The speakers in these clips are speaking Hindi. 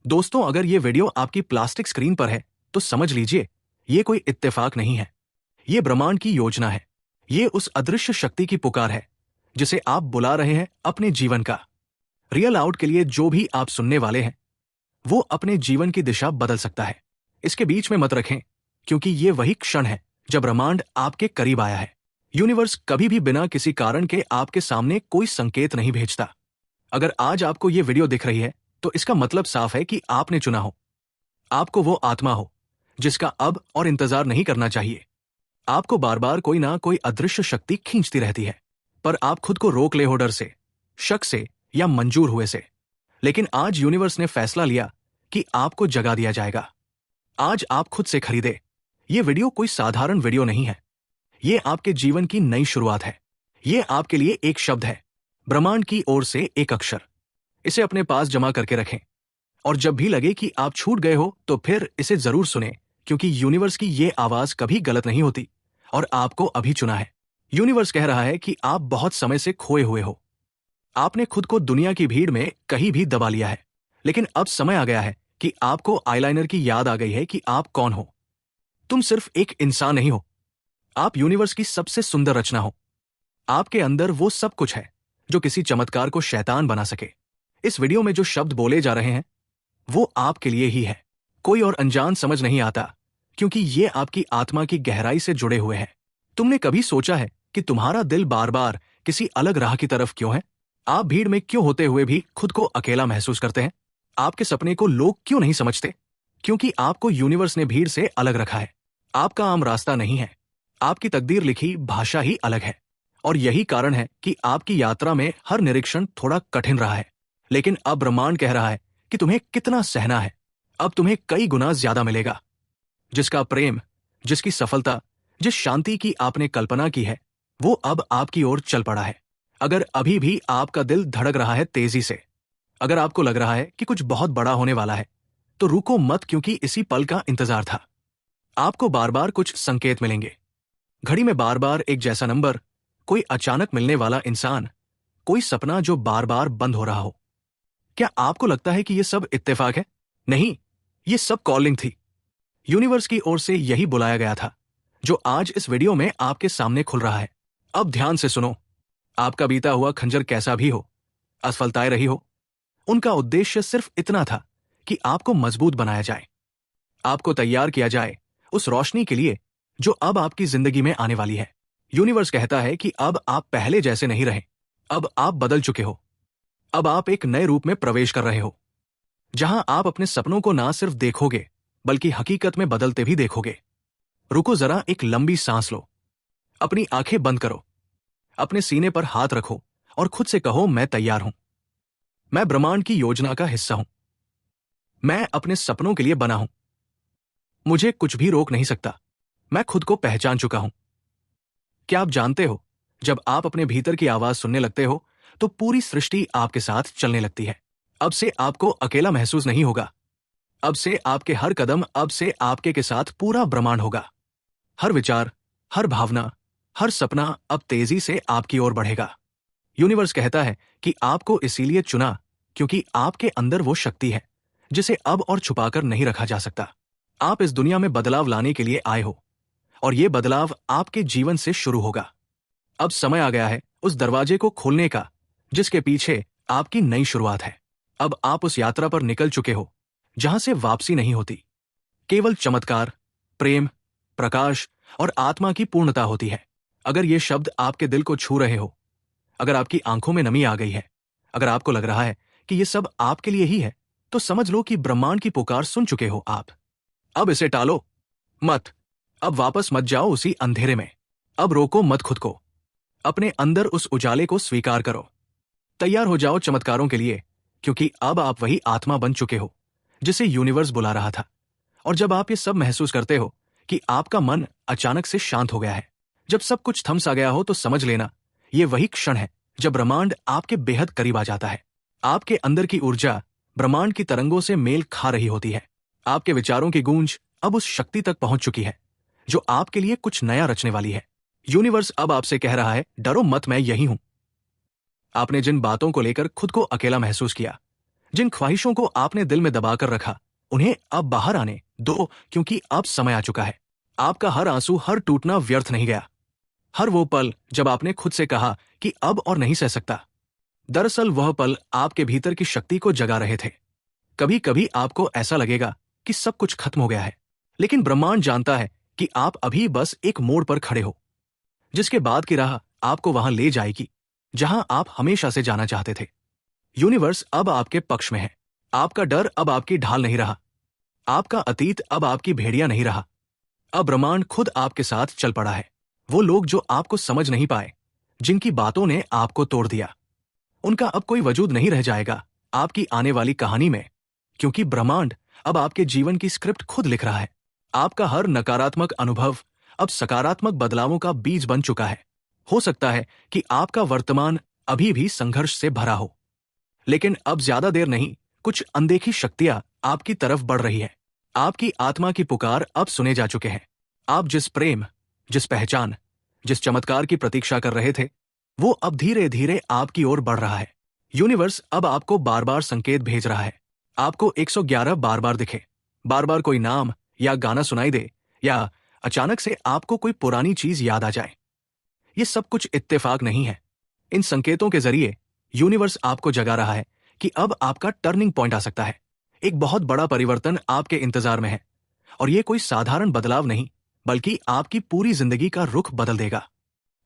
दोस्तों, अगर ये वीडियो आपकी प्लास्टिक स्क्रीन पर है तो समझ लीजिए ये कोई इत्तेफाक नहीं है। ये ब्रह्मांड की योजना है। ये उस अदृश्य शक्ति की पुकार है जिसे आप बुला रहे हैं अपने जीवन का। रियल आउट के लिए जो भी आप सुनने वाले हैं वो अपने जीवन की दिशा बदल सकता है। इसके बीच में मत रखें, क्योंकि ये वही क्षण है जब ब्रह्मांड आपके करीब आया है। यूनिवर्स कभी भी बिना किसी कारण के आपके सामने कोई संकेत नहीं भेजता। अगर आज आपको ये वीडियो दिख रही है तो इसका मतलब साफ है कि आपने चुना हो। आपको वो आत्मा हो जिसका अब और इंतजार नहीं करना चाहिए। आपको बार बार कोई ना कोई अदृश्य शक्ति खींचती रहती है, पर आप खुद को रोक ले हो, डर से, शक से या मंजूर हुए से। लेकिन आज यूनिवर्स ने फैसला लिया कि आपको जगा दिया जाएगा। आज आप खुद से खरीदे। ये वीडियो कोई साधारण वीडियो नहीं है। ये आपके जीवन की नई शुरुआत है। ये आपके लिए एक शब्द है, ब्रह्मांड की ओर से एक अक्षर। इसे अपने पास जमा करके रखें, और जब भी लगे कि आप छूट गए हो तो फिर इसे जरूर सुने, क्योंकि यूनिवर्स की ये आवाज कभी गलत नहीं होती और आपको अभी चुना है। यूनिवर्स कह रहा है कि आप बहुत समय से खोए हुए हो। आपने खुद को दुनिया की भीड़ में कहीं भी दबा लिया है, लेकिन अब समय आ गया है कि आपको आईलाइनर की याद आ गई है कि आप कौन हो। तुम सिर्फ एक इंसान नहीं हो, आप यूनिवर्स की सबसे सुंदर रचना हो। आपके अंदर वो सब कुछ है जो किसी चमत्कार को शैतान बना सके। इस वीडियो में जो शब्द बोले जा रहे हैं वो आपके लिए ही है। कोई और अनजान समझ नहीं आता, क्योंकि ये आपकी आत्मा की गहराई से जुड़े हुए हैं। तुमने कभी सोचा है कि तुम्हारा दिल बार बार किसी अलग राह की तरफ क्यों है? आप भीड़ में क्यों होते हुए भी खुद को अकेला महसूस करते हैं? आपके सपने को लोग क्यों नहीं समझते? क्योंकि आपको यूनिवर्स ने भीड़ से अलग रखा है। आपका आम रास्ता नहीं है। आपकी तकदीर लिखी भाषा ही अलग है। और यही कारण है कि आपकी यात्रा में हर निरीक्षण थोड़ा कठिन रहा है। लेकिन अब ब्रह्मांड कह रहा है कि तुम्हें कितना सहना है। अब तुम्हें कई गुना ज्यादा मिलेगा। जिसका प्रेम, जिसकी सफलता, जिस शांति की आपने कल्पना की है, वो अब आपकी ओर चल पड़ा है। अगर अभी भी आपका दिल धड़क रहा है तेजी से, अगर आपको लग रहा है कि कुछ बहुत बड़ा होने वाला है, तो रुको मत, क्योंकि इसी पल का इंतजार था। आपको बार बार कुछ संकेत मिलेंगे। घड़ी में बार बार एक जैसा नंबर, कोई अचानक मिलने वाला इंसान, कोई सपना जो बार बार बंद हो रहा हो। क्या आपको लगता है कि यह सब इत्तेफाक है? नहीं, ये सब कॉलिंग थी। यूनिवर्स की ओर से यही बुलाया गया था, जो आज इस वीडियो में आपके सामने खुल रहा है। अब ध्यान से सुनो। आपका बीता हुआ खंजर कैसा भी हो, असफलताएं रही हो, उनका उद्देश्य सिर्फ इतना था कि आपको मजबूत बनाया जाए, आपको तैयार किया जाए उस रोशनी के लिए जो अब आपकी जिंदगी में आने वाली है। यूनिवर्स कहता है कि अब आप पहले जैसे नहीं रहे। अब आप बदल चुके हो। अब आप एक नए रूप में प्रवेश कर रहे हो, जहां आप अपने सपनों को ना सिर्फ देखोगे बल्कि हकीकत में बदलते भी देखोगे। रुको जरा, एक लंबी सांस लो, अपनी आंखें बंद करो, अपने सीने पर हाथ रखो और खुद से कहो, मैं तैयार हूं। मैं ब्रह्मांड की योजना का हिस्सा हूं। मैं अपने सपनों के लिए बना हूं। मुझे कुछ भी रोक नहीं सकता। मैं खुद को पहचान चुका हूं। क्या आप जानते हो, जब आप अपने भीतर की आवाज सुनने लगते हो तो पूरी सृष्टि आपके साथ चलने लगती है। अब से आपको अकेला महसूस नहीं होगा। अब से आपके हर कदम, अब से आपके के साथ पूरा ब्रह्मांड होगा। हर विचार, हर भावना, हर सपना अब तेजी से आपकी ओर बढ़ेगा। यूनिवर्स कहता है कि आपको इसीलिए चुना क्योंकि आपके अंदर वो शक्ति है जिसे अब और छुपाकर नहीं रखा जा सकता। आप इस दुनिया में बदलाव लाने के लिए आए हो, और ये बदलाव आपके जीवन से शुरू होगा। अब समय आ गया है उस दरवाजे को खोलने का जिसके पीछे आपकी नई शुरुआत है। अब आप उस यात्रा पर निकल चुके हो जहां से वापसी नहीं होती। केवल चमत्कार, प्रेम, प्रकाश और आत्मा की पूर्णता होती है। अगर ये शब्द आपके दिल को छू रहे हो, अगर आपकी आंखों में नमी आ गई है, अगर आपको लग रहा है कि ये सब आपके लिए ही है, तो समझ लो कि ब्रह्मांड की पुकार सुन चुके हो आप। अब इसे टालो मत। अब वापस मत जाओ उसी अंधेरे में। अब रोको मत खुद को। अपने अंदर उस उजाले को स्वीकार करो। तैयार हो जाओ चमत्कारों के लिए, क्योंकि अब आप वही आत्मा बन चुके हो जिसे यूनिवर्स बुला रहा था। और जब आप ये सब महसूस करते हो कि आपका मन अचानक से शांत हो गया है, जब सब कुछ थम सा गया हो, तो समझ लेना ये वही क्षण है जब ब्रह्मांड आपके बेहद करीब आ जाता है। आपके अंदर की ऊर्जा ब्रह्मांड की तरंगों से मेल खा रही होती है। आपके विचारों की गूंज अब उस शक्ति तक पहुंच चुकी है जो आपके लिए कुछ नया रचने वाली है। यूनिवर्स अब आपसे कह रहा है, डरो मत, मैं यही हूं। आपने जिन बातों को लेकर खुद को अकेला महसूस किया, जिन ख्वाहिशों को आपने दिल में दबाकर रखा, उन्हें अब बाहर आने दो, क्योंकि अब समय आ चुका है। आपका हर आंसू, हर टूटना व्यर्थ नहीं गया। हर वो पल जब आपने खुद से कहा कि अब और नहीं सह सकता, दरअसल वह पल आपके भीतर की शक्ति को जगा रहे थे। कभी कभी आपको ऐसा लगेगा कि सब कुछ खत्म हो गया है, लेकिन ब्रह्मांड जानता है कि आप अभी बस एक मोड़ पर खड़े हो, जिसके बाद की राह आपको वहां ले जाएगी जहां आप हमेशा से जाना चाहते थे। यूनिवर्स अब आपके पक्ष में है। आपका डर अब आपकी ढाल नहीं रहा, आपका अतीत अब आपकी भेड़िया नहीं रहा। अब ब्रह्मांड खुद आपके साथ चल पड़ा है। वो लोग जो आपको समझ नहीं पाए, जिनकी बातों ने आपको तोड़ दिया, उनका अब कोई वजूद नहीं रह जाएगा आपकी आने वाली कहानी में, क्योंकि ब्रह्मांड अब आपके जीवन की स्क्रिप्ट खुद लिख रहा है। आपका हर नकारात्मक अनुभव अब सकारात्मक बदलावों का बीज बन चुका है। हो सकता है कि आपका वर्तमान अभी भी संघर्ष से भरा हो, लेकिन अब ज्यादा देर नहीं, कुछ अनदेखी शक्तियां आपकी तरफ बढ़ रही है। आपकी आत्मा की पुकार अब सुने जा चुके हैं। आप जिस प्रेम, जिस पहचान, जिस चमत्कार की प्रतीक्षा कर रहे थे, वो अब धीरे धीरे आपकी ओर बढ़ रहा है। यूनिवर्स अब आपको बार बार संकेत भेज रहा है। आपको 111 बार बार दिखे, बार बार कोई नाम या गाना सुनाई दे, या अचानक से आपको कोई पुरानी चीज याद आ जाए। ये सब कुछ इत्तेफाक नहीं है। इन संकेतों के जरिए यूनिवर्स आपको जगा रहा है कि अब आपका टर्निंग पॉइंट आ सकता है। एक बहुत बड़ा परिवर्तन आपके इंतजार में है, और ये कोई साधारण बदलाव नहीं, बल्कि आपकी पूरी जिंदगी का रुख बदल देगा।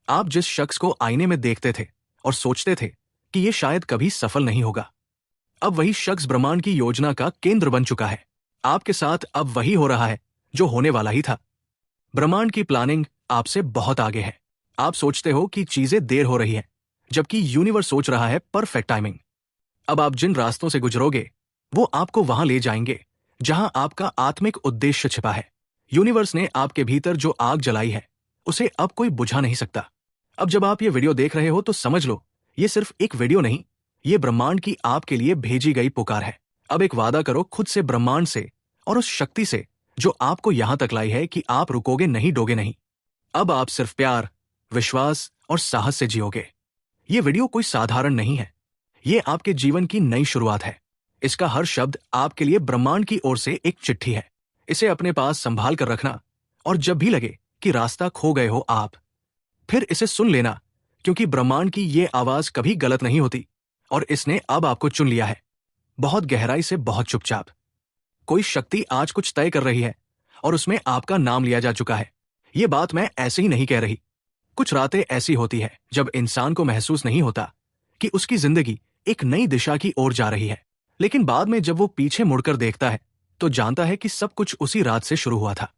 आप जिस शख्स को आईने में देखते थे और सोचते थे कि ये शायद कभी सफल नहीं होगा, अब वही शख्स ब्रह्मांड की योजना का केंद्र बन चुका है। आपके साथ अब वही हो रहा है जो होने वाला ही था। ब्रह्मांड की प्लानिंग आपसे बहुत आगे है। आप सोचते हो कि चीजें देर हो रही है, जबकि यूनिवर्स सोच रहा है परफेक्ट टाइमिंग। अब आप जिन रास्तों से गुजरोगे, वो आपको वहां ले जाएंगे जहां आपका आत्मिक उद्देश्य छिपा है। यूनिवर्स ने आपके भीतर जो आग जलाई है, उसे अब कोई बुझा नहीं सकता। अब जब आप ये वीडियो देख रहे हो तो समझ लो, ये सिर्फ एक वीडियो नहीं, ये ब्रह्मांड की आपके लिए भेजी गई पुकार है। अब एक वादा करो खुद से, ब्रह्मांड से और उस शक्ति से जो आपको यहां तक लाई है, कि आप रुकोगे नहीं, डोगे नहीं। अब आप सिर्फ प्यार, विश्वास और साहस से जियोगे। ये वीडियो कोई साधारण नहीं है, ये आपके जीवन की नई शुरुआत है। इसका हर शब्द आपके लिए ब्रह्मांड की ओर से एक चिट्ठी है। इसे अपने पास संभाल कर रखना, और जब भी लगे कि रास्ता खो गए हो आप, फिर इसे सुन लेना, क्योंकि ब्रह्मांड की ये आवाज कभी गलत नहीं होती, और इसने अब आपको चुन लिया है। बहुत गहराई से, बहुत चुपचाप। कोई शक्ति आज कुछ तय कर रही है, और उसमें आपका नाम लिया जा चुका है। ये बात मैं ऐसे ही नहीं कह रही। कुछ रातें ऐसी होती है जब इंसान को महसूस नहीं होता कि उसकी जिंदगी एक नई दिशा की ओर जा रही है, लेकिन बाद में जब वो पीछे मुड़कर देखता है तो जानता है कि सब कुछ उसी रात से शुरू हुआ था।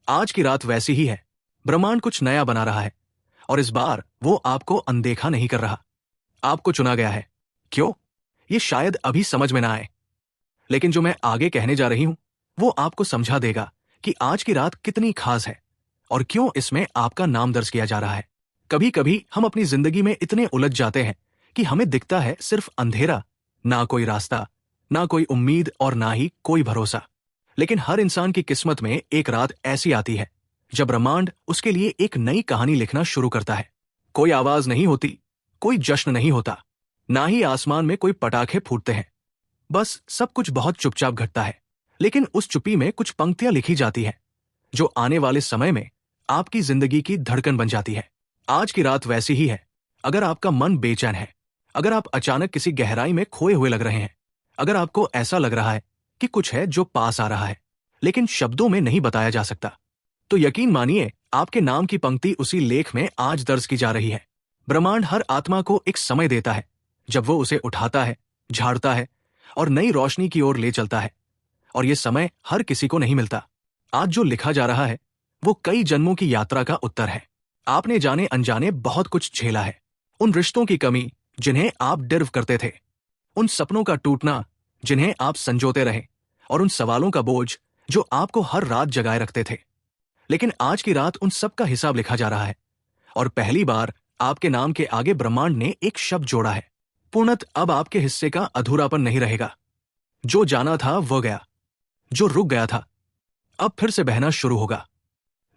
आज की रात वैसी ही है। ब्रह्मांड कुछ नया बना रहा है, और इस बार वो आपको अनदेखा नहीं कर रहा। आपको चुना गया है। क्यों? ये शायद अभी समझ में ना आए, लेकिन जो मैं आगे कहने जा रही हूं, वो आपको समझा देगा कि आज की रात कितनी खास है और क्यों इसमें आपका नाम दर्ज किया जा रहा है। कभी कभी हम अपनी जिंदगी में इतने उलझ जाते हैं कि हमें दिखता है सिर्फ अंधेरा, ना कोई रास्ता, ना कोई उम्मीद और ना ही कोई भरोसा। लेकिन हर इंसान की किस्मत में एक रात ऐसी आती है जब ब्रह्मांड उसके लिए एक नई कहानी लिखना शुरू करता है। कोई आवाज नहीं होती, कोई जश्न नहीं होता, ना ही आसमान में कोई पटाखे फूटते हैं। बस सब कुछ बहुत चुपचाप घटता है। लेकिन उस चुप्पी में कुछ पंक्तियां लिखी जाती हैं जो आने वाले समय में आपकी जिंदगी की धड़कन बन जाती है। आज की रात वैसी ही है। अगर आपका मन बेचैन है, अगर आप अचानक किसी गहराई में खोए हुए लग रहे हैं, अगर आपको ऐसा लग रहा है कि कुछ है जो पास आ रहा है लेकिन शब्दों में नहीं बताया जा सकता, तो यकीन मानिए आपके नाम की पंक्ति उसी लेख में आज दर्ज की जा रही है। ब्रह्मांड हर आत्मा को एक समय देता है जब वो उसे उठाता है, झाड़ता है और नई रोशनी की ओर ले चलता है, और ये समय हर किसी को नहीं मिलता। आज जो लिखा जा रहा है वो कई जन्मों की यात्रा का उत्तर है। आपने जाने अनजाने बहुत कुछ झेला है। उन रिश्तों की कमी जिन्हें आप डिर्व करते थे, उन सपनों का टूटना जिन्हें आप संजोते रहे, और उन सवालों का बोझ जो आपको हर रात जगाए रखते थे। लेकिन आज की रात उन सब का हिसाब लिखा जा रहा है, और पहली बार आपके नाम के आगे ब्रह्मांड ने एक शब्द जोड़ा है। पूर्णत अब आपके हिस्से का अधूरापन नहीं रहेगा। जो जाना था वो गया, जो रुक गया था अब फिर से बहना शुरू होगा,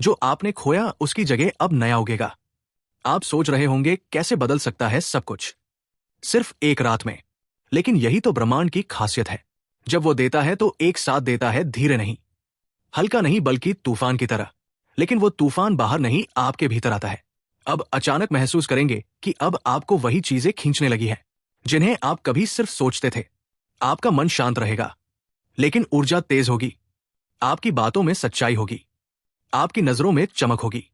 जो आपने खोया उसकी जगह अब नया उगेगा। आप सोच रहे होंगे कैसे बदल सकता है सब कुछ सिर्फ एक रात में, लेकिन यही तो ब्रह्मांड की खासियत है। जब वो देता है तो एक साथ देता है, धीरे नहीं, हल्का नहीं, बल्कि तूफान की तरह। लेकिन वो तूफान बाहर नहीं, आपके भीतर आता है। अब अचानक महसूस करेंगे कि अब आपको वही चीजें खींचने लगी हैं जिन्हें आप कभी सिर्फ सोचते थे। आपका मन शांत रहेगा, लेकिन ऊर्जा तेज होगी। आपकी बातों में सच्चाई होगी, आपकी नजरों में चमक होगी।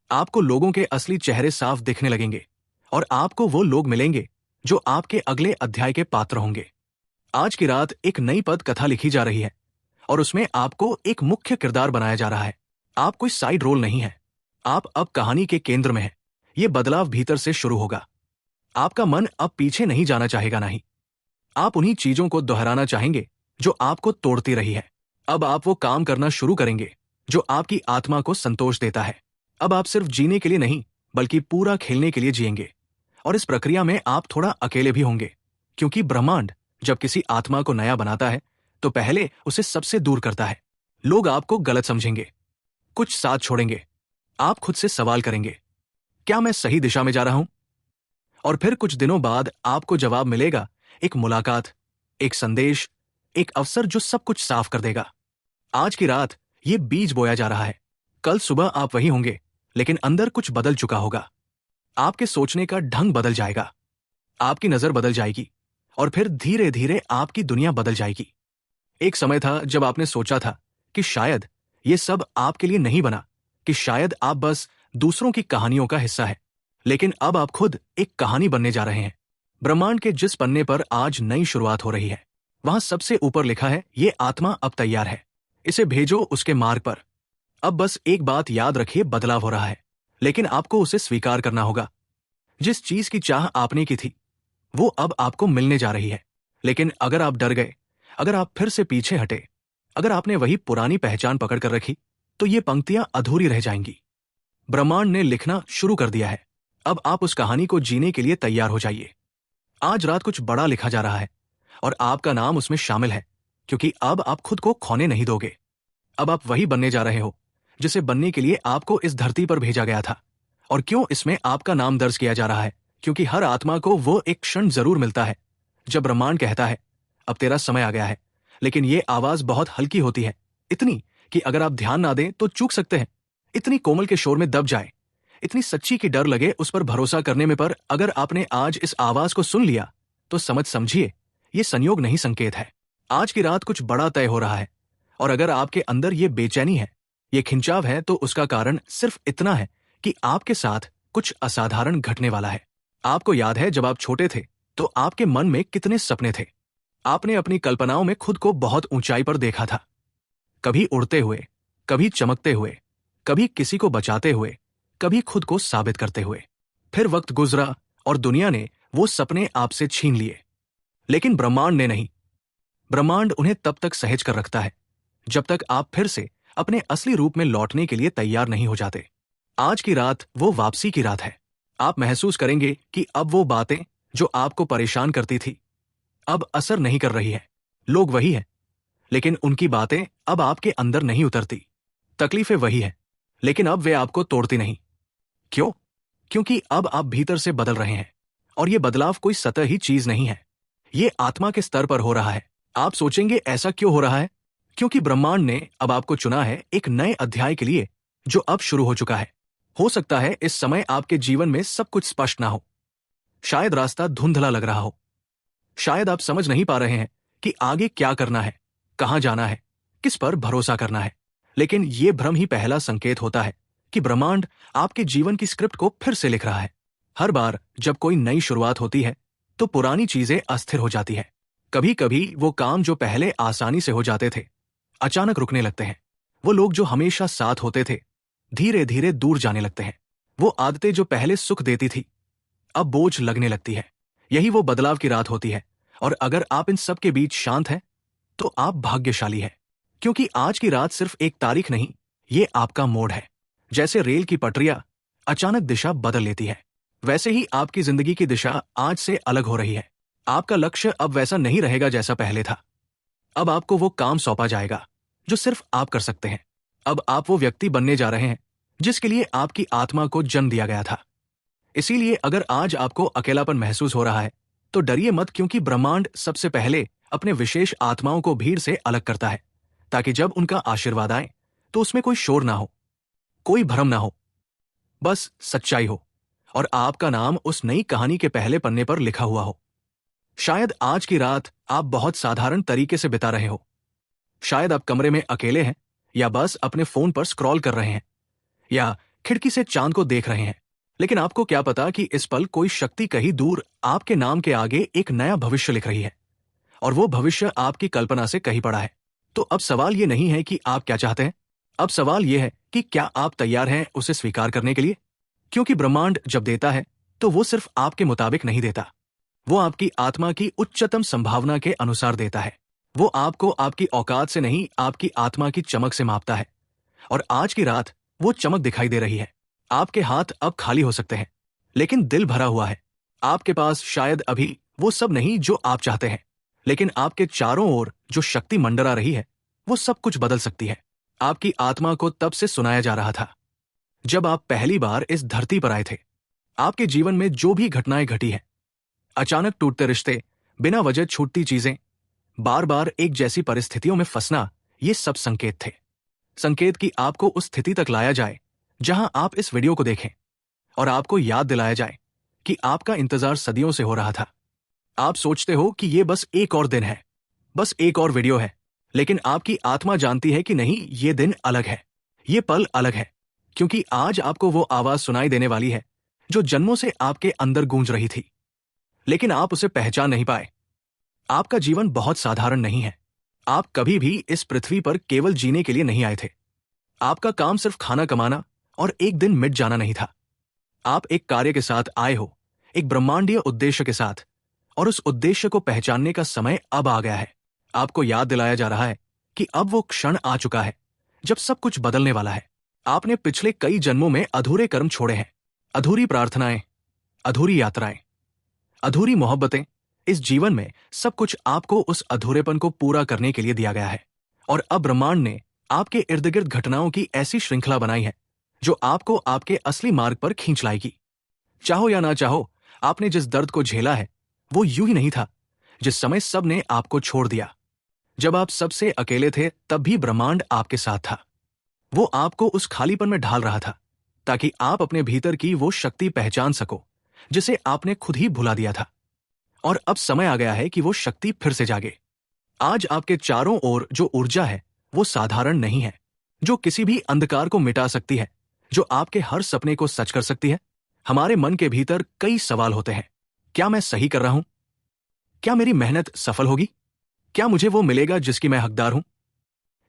आपको लोगों के असली चेहरे साफ दिखने लगेंगे, और आपको वो लोग मिलेंगे जो आपके अगले अध्याय के पात्र होंगे। आज की रात एक नई पद कथा लिखी जा रही है, और उसमें आपको एक मुख्य किरदार बनाया जा रहा है। आप कोई साइड रोल नहीं है, आप अब कहानी के केंद्र में हैं। ये बदलाव भीतर से शुरू होगा। आपका मन अब पीछे नहीं जाना चाहेगा, नहीं। आप उन्हीं चीजों को दोहराना चाहेंगे जो आपको तोड़ती रही है। अब आप वो काम करना शुरू करेंगे जो आपकी आत्मा को संतोष देता है। अब आप सिर्फ जीने के लिए नहीं, बल्कि पूरा खेलने के लिए जिएंगे। और इस प्रक्रिया में आप थोड़ा अकेले भी होंगे, क्योंकि ब्रह्मांड जब किसी आत्मा को नया बनाता है तो पहले उसे सबसे दूर करता है। लोग आपको गलत समझेंगे, कुछ साथ छोड़ेंगे। आप खुद से सवाल करेंगे, क्या मैं सही दिशा में जा रहा हूं? और फिर कुछ दिनों बाद आपको जवाब मिलेगा, एक मुलाकात, एक संदेश, एक अवसर जो सब कुछ साफ कर देगा। आज की रात ये बीज बोया जा रहा है। कल सुबह आप वही होंगे, लेकिन अंदर कुछ बदल चुका होगा। आपके सोचने का ढंग बदल जाएगा, आपकी नजर बदल जाएगी, और फिर धीरे धीरे आपकी दुनिया बदल जाएगी। एक समय था जब आपने सोचा था कि शायद ये सब आपके लिए नहीं बना, कि शायद आप बस दूसरों की कहानियों का हिस्सा है। लेकिन अब आप खुद एक कहानी बनने जा रहे हैं। ब्रह्मांड के जिस पन्ने पर आज नई शुरुआत हो रही है, वहां सबसे ऊपर लिखा है, ये आत्मा अब तैयार है, इसे भेजो उसके मार्ग पर। अब बस एक बात याद रखिए, बदलाव हो रहा है, लेकिन आपको उसे स्वीकार करना होगा। जिस चीज की चाह आपने की थी, वो अब आपको मिलने जा रही है। लेकिन अगर आप डर गए, अगर आप फिर से पीछे हटे, अगर आपने वही पुरानी पहचान पकड़ कर रखी, तो ये पंक्तियां अधूरी रह जाएंगी। ब्रह्मांड ने लिखना शुरू कर दिया है। अब आप उस कहानी को जीने के लिए तैयार हो जाइए। आज रात कुछ बड़ा लिखा जा रहा है, और आपका नाम उसमें शामिल है, क्योंकि अब आप खुद को खोने नहीं दोगे। अब आप वही बनने जा रहे हो जिसे बनने के लिए आपको इस धरती पर भेजा गया था। और क्यों इसमें आपका नाम दर्ज किया जा रहा है? क्योंकि हर आत्मा को वो एक क्षण जरूर मिलता है जब ब्रह्मांड कहता है, अब तेरा समय आ गया है। लेकिन ये आवाज बहुत हल्की होती है, इतनी कि अगर आप ध्यान ना दें तो चूक सकते हैं, इतनी कोमल के शोर में दब जाए, इतनी सच्ची कि डर लगे उस पर भरोसा करने में। पर अगर आपने आज इस आवाज को सुन लिया तो समझिए, ये संयोग नहीं, संकेत है। आज की रात कुछ बड़ा तय हो रहा है। और अगर आपके अंदर ये बेचैनी है, ये खिंचाव है, तो उसका कारण सिर्फ इतना है कि आपके साथ कुछ असाधारण घटने वाला है। आपको याद है जब आप छोटे थे तो आपके मन में कितने सपने थे। आपने अपनी कल्पनाओं में खुद को बहुत ऊंचाई पर देखा था, कभी उड़ते हुए, कभी चमकते हुए, कभी किसी को बचाते हुए, कभी खुद को साबित करते हुए। फिर वक्त गुजरा और दुनिया ने वो सपने आपसे छीन लिए। लेकिन ब्रह्मांड ने नहीं। ब्रह्मांड उन्हें तब तक सहेज कर रखता है जब तक आप फिर से अपने असली रूप में लौटने के लिए तैयार नहीं हो जाते। आज की रात वो वापसी की रात है। आप महसूस करेंगे कि अब वो बातें जो आपको परेशान करती थी अब असर नहीं कर रही है। लोग वही हैं, लेकिन उनकी बातें अब आपके अंदर नहीं उतरती। तकलीफें वही हैं, लेकिन अब वे आपको तोड़ती नहीं। क्यों? क्योंकि अब आप भीतर से बदल रहे हैं, और ये बदलाव कोई सतही चीज नहीं है, ये आत्मा के स्तर पर हो रहा है। आप सोचेंगे ऐसा क्यों हो रहा है? क्योंकि ब्रह्मांड ने अब आपको चुना है एक नए अध्याय के लिए जो अब शुरू हो चुका है। हो सकता है इस समय आपके जीवन में सब कुछ स्पष्ट ना हो, शायद रास्ता धुंधला लग रहा हो, शायद आप समझ नहीं पा रहे हैं कि आगे क्या करना है, कहां जाना है, किस पर भरोसा करना है। लेकिन यह भ्रम ही पहला संकेत होता है कि ब्रह्मांड आपके जीवन की स्क्रिप्ट को फिर से लिख रहा है। हर बार जब कोई नई शुरुआत होती है तो पुरानी चीजें अस्थिर हो जाती है। कभी कभी वो काम जो पहले आसानी से हो जाते थे अचानक रुकने लगते हैं। वो लोग जो हमेशा साथ होते थे धीरे धीरे दूर जाने लगते हैं। वो आदतें जो पहले सुख देती थी अब बोझ लगने लगती है। यही वो बदलाव की रात होती है। और अगर आप इन सब के बीच शांत हैं तो आप भाग्यशाली हैं, क्योंकि आज की रात सिर्फ एक तारीख नहीं, ये आपका मोड़ है। जैसे रेल की पटरियां अचानक दिशा बदल लेती है, वैसे ही आपकी जिंदगी की दिशा आज से अलग हो रही है। आपका लक्ष्य अब वैसा नहीं रहेगा जैसा पहले था। अब आपको वो काम सौंपा जाएगा जो सिर्फ आप कर सकते हैं। अब आप वो व्यक्ति बनने जा रहे हैं जिसके लिए आपकी आत्मा को जन्म दिया गया था। इसीलिए अगर आज आपको अकेलापन महसूस हो रहा है तो डरिए मत, क्योंकि ब्रह्मांड सबसे पहले अपने विशेष आत्माओं को भीड़ से अलग करता है, ताकि जब उनका आशीर्वाद आए तो उसमें कोई शोर ना हो, कोई भ्रम ना हो, बस सच्चाई हो और आपका नाम उस नई कहानी के पहले पन्ने पर लिखा हुआ हो। शायद आज की रात आप बहुत साधारण तरीके से बिता रहे हो। शायद आप कमरे में अकेले हैं, या बस अपने फोन पर स्क्रॉल कर रहे हैं, या खिड़की से चांद को देख रहे हैं। लेकिन आपको क्या पता कि इस पल कोई शक्ति कहीं दूर आपके नाम के आगे एक नया भविष्य लिख रही है, और वो भविष्य आपकी कल्पना से कहीं पड़ा है। तो अब सवाल ये नहीं है कि आप क्या चाहते हैं, अब सवाल ये है कि क्या आप तैयार हैं उसे स्वीकार करने के लिए। क्योंकि ब्रह्मांड जब देता है तो वो सिर्फ आपके मुताबिक नहीं देता, वो आपकी आत्मा की उच्चतम संभावना के अनुसार देता है। वो आपको आपकी औकात से नहीं, आपकी आत्मा की चमक से मापता है। और आज की रात वो चमक दिखाई दे रही है। आपके हाथ अब खाली हो सकते हैं, लेकिन दिल भरा हुआ है। आपके पास शायद अभी वो सब नहीं जो आप चाहते हैं, लेकिन आपके चारों ओर जो शक्ति मंडरा रही है वो सब कुछ बदल सकती है। आपकी आत्मा को तब से सुनाया जा रहा था जब आप पहली बार इस धरती पर आए थे। आपके जीवन में जो भी घटनाएं घटी हैं, अचानक टूटते रिश्ते, बिना वजह छूटती चीजें, बार बार एक जैसी परिस्थितियों में फंसना, ये सब संकेत थे। संकेत कि आपको उस स्थिति तक लाया जाए जहां आप इस वीडियो को देखें, और आपको याद दिलाया जाए कि आपका इंतजार सदियों से हो रहा था। आप सोचते हो कि ये बस एक और दिन है, बस एक और वीडियो है, लेकिन आपकी आत्मा जानती है कि नहीं, ये दिन अलग है, ये पल अलग है। क्योंकि आज आपको वो आवाज सुनाई देने वाली है जो जन्मों से आपके अंदर गूंज रही थी, लेकिन आप उसे पहचान नहीं पाए। आपका जीवन बहुत साधारण नहीं है। आप कभी भी इस पृथ्वी पर केवल जीने के लिए नहीं आए थे। आपका काम सिर्फ खाना कमाना और एक दिन मिट जाना नहीं था। आप एक कार्य के साथ आए हो, एक ब्रह्मांडीय उद्देश्य के साथ, और उस उद्देश्य को पहचानने का समय अब आ गया है। आपको याद दिलाया जा रहा है कि अब वो क्षण आ चुका है जब सब कुछ बदलने वाला है। आपने पिछले कई जन्मों में अधूरे कर्म छोड़े हैं, अधूरी प्रार्थनाएं, अधूरी यात्राएं, अधूरी मोहब्बतें। इस जीवन में सब कुछ आपको उस अधूरेपन को पूरा करने के लिए दिया गया है। और अब ब्रह्मांड ने आपके इर्द गिर्द घटनाओं की ऐसी श्रृंखला बनाई है जो आपको आपके असली मार्ग पर खींच लाएगी। चाहो या ना चाहो, आपने जिस दर्द को झेला है वो यूं ही नहीं था। जिस समय सब ने आपको छोड़ दिया, जब आप सबसे अकेले थे, तब भी ब्रह्मांड आपके साथ था। वो आपको उस खालीपन में ढाल रहा था ताकि आप अपने भीतर की वो शक्ति पहचान सको जिसे आपने खुद ही भुला दिया था। और अब समय आ गया है कि वो शक्ति फिर से जागे। आज आपके चारों ओर जो ऊर्जा है वो साधारण नहीं है, जो किसी भी अंधकार को मिटा सकती है, जो आपके हर सपने को सच कर सकती है। हमारे मन के भीतर कई सवाल होते हैं। क्या मैं सही कर रहा हूं? क्या मेरी मेहनत सफल होगी? क्या मुझे वो मिलेगा जिसकी मैं हकदार हूं?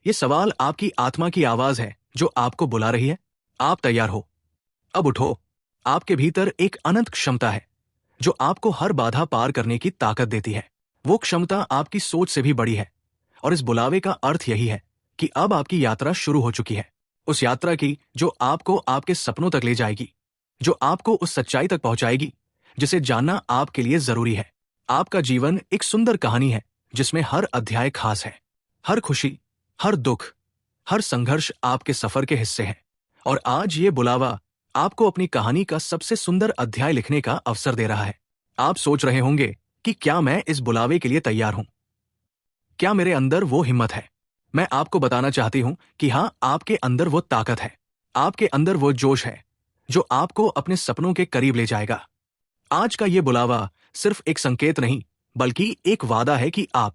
ये सवाल आपकी आत्मा की आवाज है जो आपको बुला रही है। आप तैयार हो? अब उठो। आपके भीतर एक अनंत क्षमता है जो आपको हर बाधा पार करने की ताकत देती है। वो क्षमता आपकी सोच से भी बड़ी है, और इस बुलावे का अर्थ यही है कि अब आपकी यात्रा शुरू हो चुकी है। उस यात्रा की जो आपको आपके सपनों तक ले जाएगी, जो आपको उस सच्चाई तक पहुंचाएगी जिसे जानना आपके लिए जरूरी है। आपका जीवन एक सुंदर कहानी है जिसमें हर अध्याय खास है। हर खुशी, हर दुख, हर संघर्ष आपके सफर के हिस्से हैं। और आज ये बुलावा आपको अपनी कहानी का सबसे सुंदर अध्याय लिखने का अवसर दे रहा है। आप सोच रहे होंगे कि क्या मैं इस बुलावे के लिए तैयार हूं? क्या मेरे अंदर वो हिम्मत है? मैं आपको बताना चाहती हूं कि हां, आपके अंदर वो ताकत है, आपके अंदर वो जोश है जो आपको अपने सपनों के करीब ले जाएगा। आज का ये बुलावा सिर्फ एक संकेत नहीं, बल्कि एक वादा है कि आप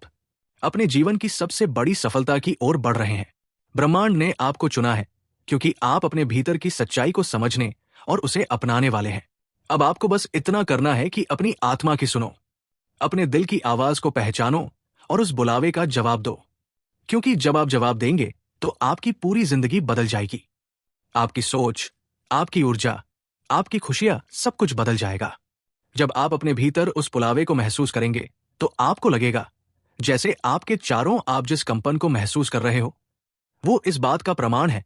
अपने जीवन की सबसे बड़ी सफलता की ओर बढ़ रहे हैं। ब्रह्मांड ने आपको चुना है क्योंकि आप अपने भीतर की सच्चाई को समझने और उसे अपनाने वाले हैं। अब आपको बस इतना करना है कि अपनी आत्मा की सुनो, अपने दिल की आवाज को पहचानो और उस बुलावे का जवाब दो। क्योंकि जब आप जवाब देंगे तो आपकी पूरी जिंदगी बदल जाएगी। आपकी सोच, आपकी ऊर्जा, आपकी खुशियां, सब कुछ बदल जाएगा। जब आप अपने भीतर उस बुलावे को महसूस करेंगे तो आपको लगेगा जैसे आपके चारों आप जिस कंपन को महसूस कर रहे हो वो इस बात का प्रमाण है